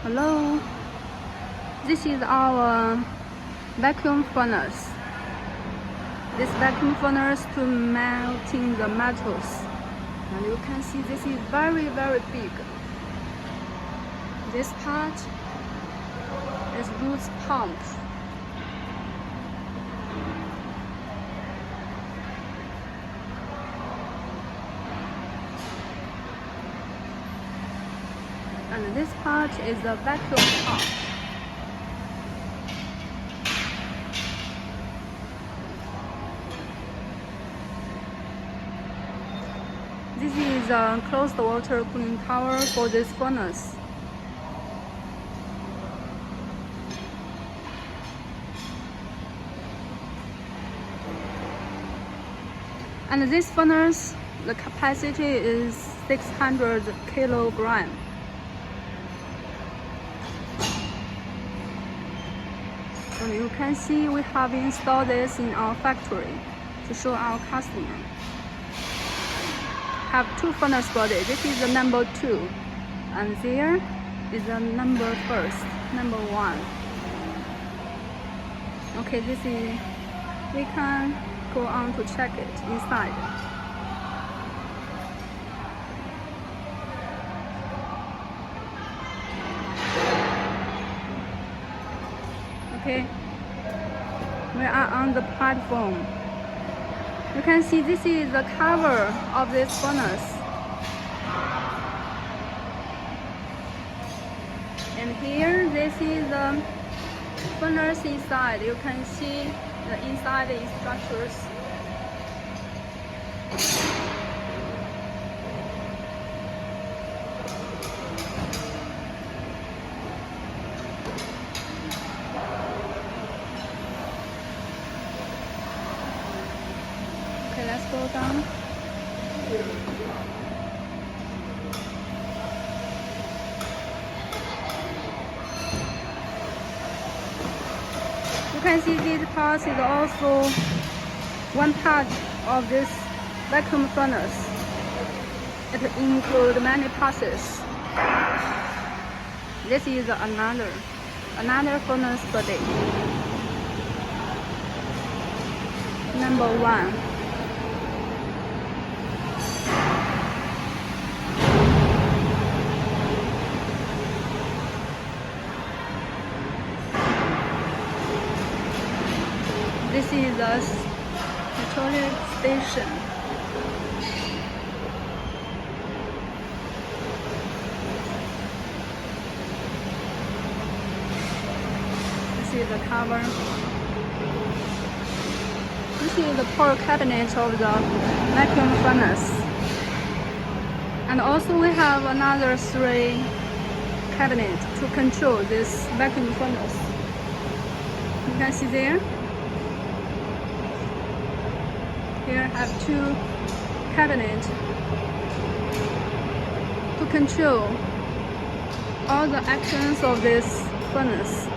Hello, this is our vacuum furnace. This vacuum furnace to melting the metals. And you can see this is very big. This part is loose pump. And this part is the vacuum pump. This is a closed water cooling tower for this furnace. And this furnace, the capacity is 600 kilograms. And you can see we have installed this in our factory to show our customer. Have two furnace body. This is the number 2, and there is the number 1. Okay, this is, we can go on to check it inside. Okay, we are on the platform. You can see this is the cover of this furnace. And here, this is the furnace inside. You can see the inside structures. Okay, let's go down. You can see this part is also one part of this vacuum furnace. It includes many parts. This is another furnace body. Number 1. This is a petroleum station. This is the cover. This is the pour cabinet of the vacuum furnace. And also we have another 3 cabinets to control this vacuum furnace. You can see there. Here I have 2 cabinets to control all the actions of this furnace.